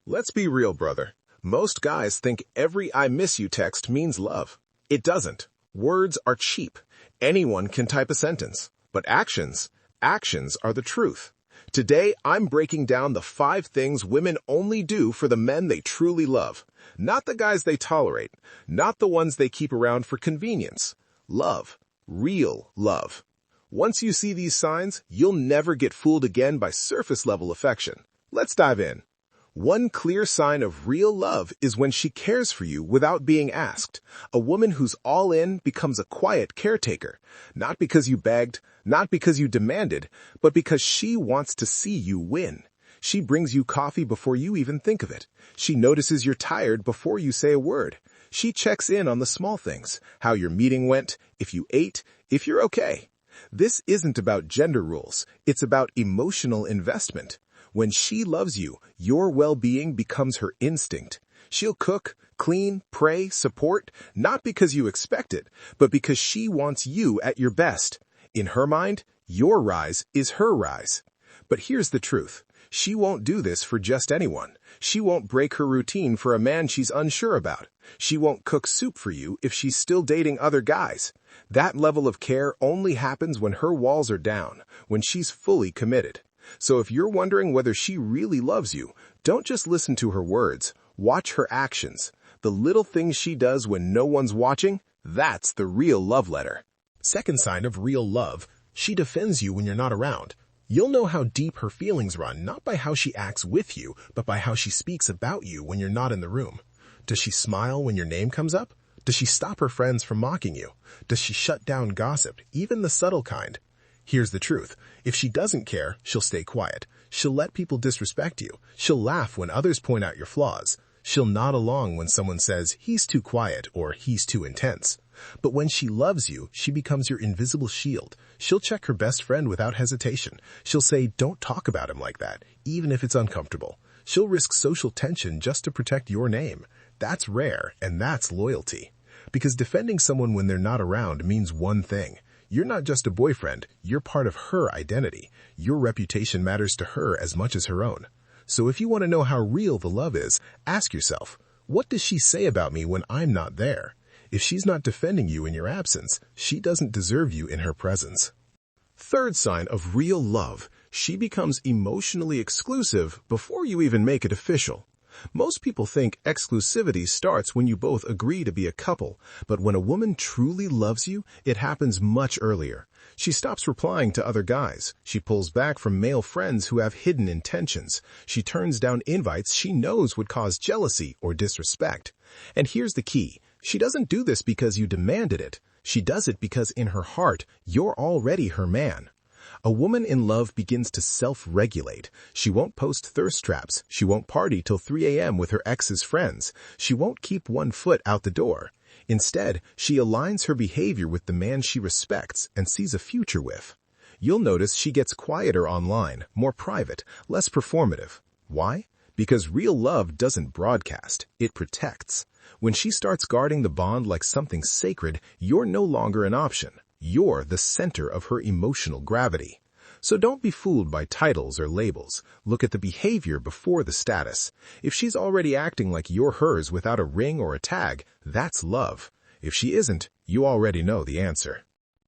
Let's be real, brother. Most guys think every "I miss you" text means love. It doesn't. Words are cheap. Anyone can type a sentence. But actions are the truth. Today, I'm breaking down the 5 things women only do for the men they truly love. Not the guys they tolerate. Not the ones they keep around for convenience. Love. Real love. Once you see these signs, you'll never get fooled again by surface-level affection. Let's dive in. One clear sign of real love is when she cares for you without being asked. A woman who's all in becomes a quiet caretaker. Not because you begged, not because you demanded, but because she wants to see you win. She brings you coffee before you even think of it. She notices you're tired before you say a word. She checks in on the small things, how your meeting went, if you ate, if you're okay. This isn't about gender rules. It's about emotional investment. When she loves you, your well-being becomes her instinct. She'll cook, clean, pray, support, not because you expect it, but because she wants you at your best. In her mind, your rise is her rise. But here's the truth. She won't do this for just anyone. She won't break her routine for a man she's unsure about. She won't cook soup for you if she's still dating other guys. That level of care only happens when her walls are down, when she's fully committed. So if you're wondering whether she really loves you, don't just listen to her words. Watch her actions. The little things she does when no one's watching, that's the real love letter. Second sign of real love, she defends you when you're not around. You'll know how deep her feelings run, not by how she acts with you, but by how she speaks about you when you're not in the room. Does she smile when your name comes up? Does she stop her friends from mocking you? Does she shut down gossip, even the subtle kind? Here's the truth. If she doesn't care, she'll stay quiet. She'll let people disrespect you. She'll laugh when others point out your flaws. She'll nod along when someone says, "He's too quiet," or "He's too intense." But when she loves you, she becomes your invisible shield. She'll check her best friend without hesitation. She'll say, "Don't talk about him like that," even if it's uncomfortable. She'll risk social tension just to protect your name. That's rare, and that's loyalty. Because defending someone when they're not around means one thing. You're not just a boyfriend, you're part of her identity. Your reputation matters to her as much as her own. So if you want to know how real the love is, ask yourself, what does she say about me when I'm not there? If she's not defending you in your absence, she doesn't deserve you in her presence. Third sign of real love, she becomes emotionally exclusive before you even make it official. Most people think exclusivity starts when you both agree to be a couple, but when a woman truly loves you, it happens much earlier. She stops replying to other guys. She pulls back from male friends who have hidden intentions. She turns down invites she knows would cause jealousy or disrespect. And here's the key. She doesn't do this because you demanded it. She does it because in her heart, you're already her man. A woman in love begins to self-regulate. She won't post thirst traps. She won't party till 3 a.m. with her ex's friends. She won't keep one foot out the door. Instead, she aligns her behavior with the man she respects and sees a future with. You'll notice she gets quieter online, more private, less performative. Why? Because real love doesn't broadcast, it protects. When she starts guarding the bond like something sacred, you're no longer an option. You're the center of her emotional gravity. So don't be fooled by titles or labels. Look at the behavior before the status. If she's already acting like you're hers without a ring or a tag, that's love. If she isn't, you already know the answer.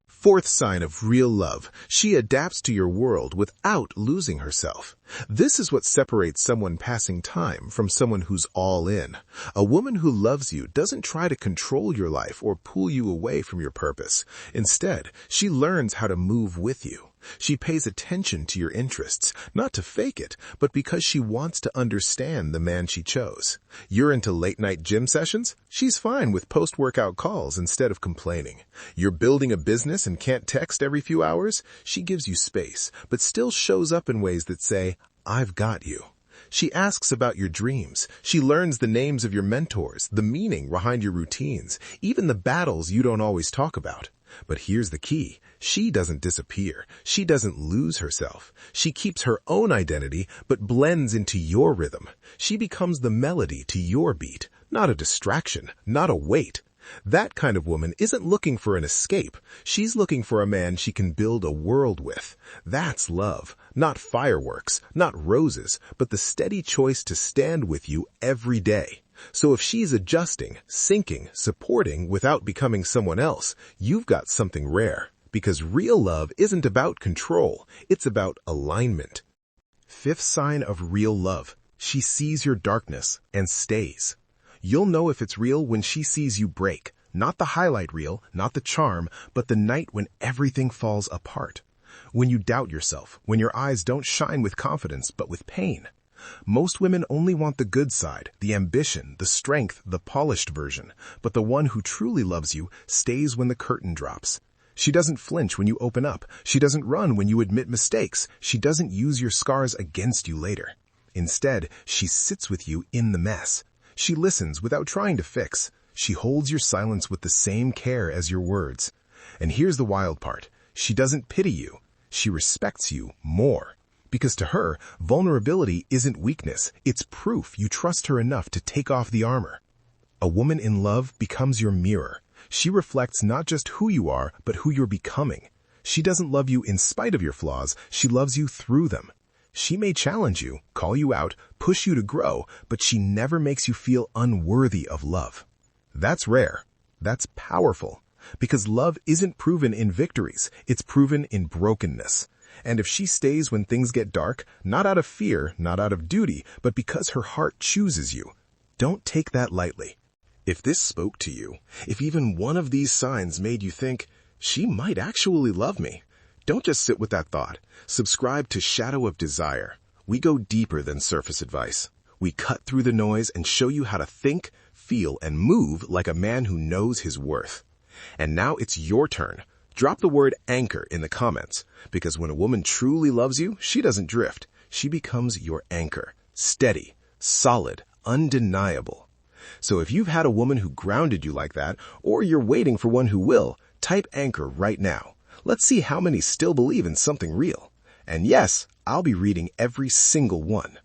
Fourth sign of real love, she adapts to your world without losing herself. This is what separates someone passing time from someone who's all in. A woman who loves you doesn't try to control your life or pull you away from your purpose. Instead, she learns how to move with you. She pays attention to your interests, not to fake it, but because she wants to understand the man she chose. You're into late-night gym sessions? She's fine with post-workout calls instead of complaining. You're building a business and can't text every few hours? She gives you space, but still shows up in ways that say, "I've got you." She asks about your dreams. She learns the names of your mentors, the meaning behind your routines, even the battles you don't always talk about. But here's the key. She doesn't disappear. She doesn't lose herself. She keeps her own identity, but blends into your rhythm. She becomes the melody to your beat, not a distraction, not a weight. That kind of woman isn't looking for an escape. She's looking for a man she can build a world with. That's love, Not fireworks, not roses, but the steady choice to stand with you every day. So if she's adjusting, sinking, supporting without becoming someone else, you've got something rare. Because real love isn't about control, it's about alignment. Fifth sign of real love. She sees your darkness and stays. You'll know if it's real when she sees you break. Not the highlight reel, not the charm, but the night when everything falls apart. When you doubt yourself, when your eyes don't shine with confidence, but with pain. Most women only want the good side, the ambition, the strength, the polished version. But the one who truly loves you stays when the curtain drops. She doesn't flinch when you open up. She doesn't run when you admit mistakes. She doesn't use your scars against you later. Instead, she sits with you in the mess. She listens without trying to fix. She holds your silence with the same care as your words. And here's the wild part. She doesn't pity you. She respects you more. Because to her, vulnerability isn't weakness. It's proof you trust her enough to take off the armor. A woman in love becomes your mirror. She reflects not just who you are, but who you're becoming. She doesn't love you in spite of your flaws. She loves you through them. She may challenge you, call you out, push you to grow, but she never makes you feel unworthy of love. That's rare. That's powerful. Because love isn't proven in victories. It's proven in brokenness. And if she stays when things get dark, not out of fear, not out of duty, but because her heart chooses you, don't take that lightly. If this spoke to you, if even one of these signs made you think, she might actually love me, don't just sit with that thought. Subscribe to Shadow of Desire. We go deeper than surface advice. We cut through the noise and show you how to think, feel, and move like a man who knows his worth. And now it's your turn. Drop the word anchor in the comments, because when a woman truly loves you, she doesn't drift. She becomes your anchor. Steady, solid, undeniable. So if you've had a woman who grounded you like that, or you're waiting for one who will, type anchor right now. Let's see how many still believe in something real. And yes, I'll be reading every single one.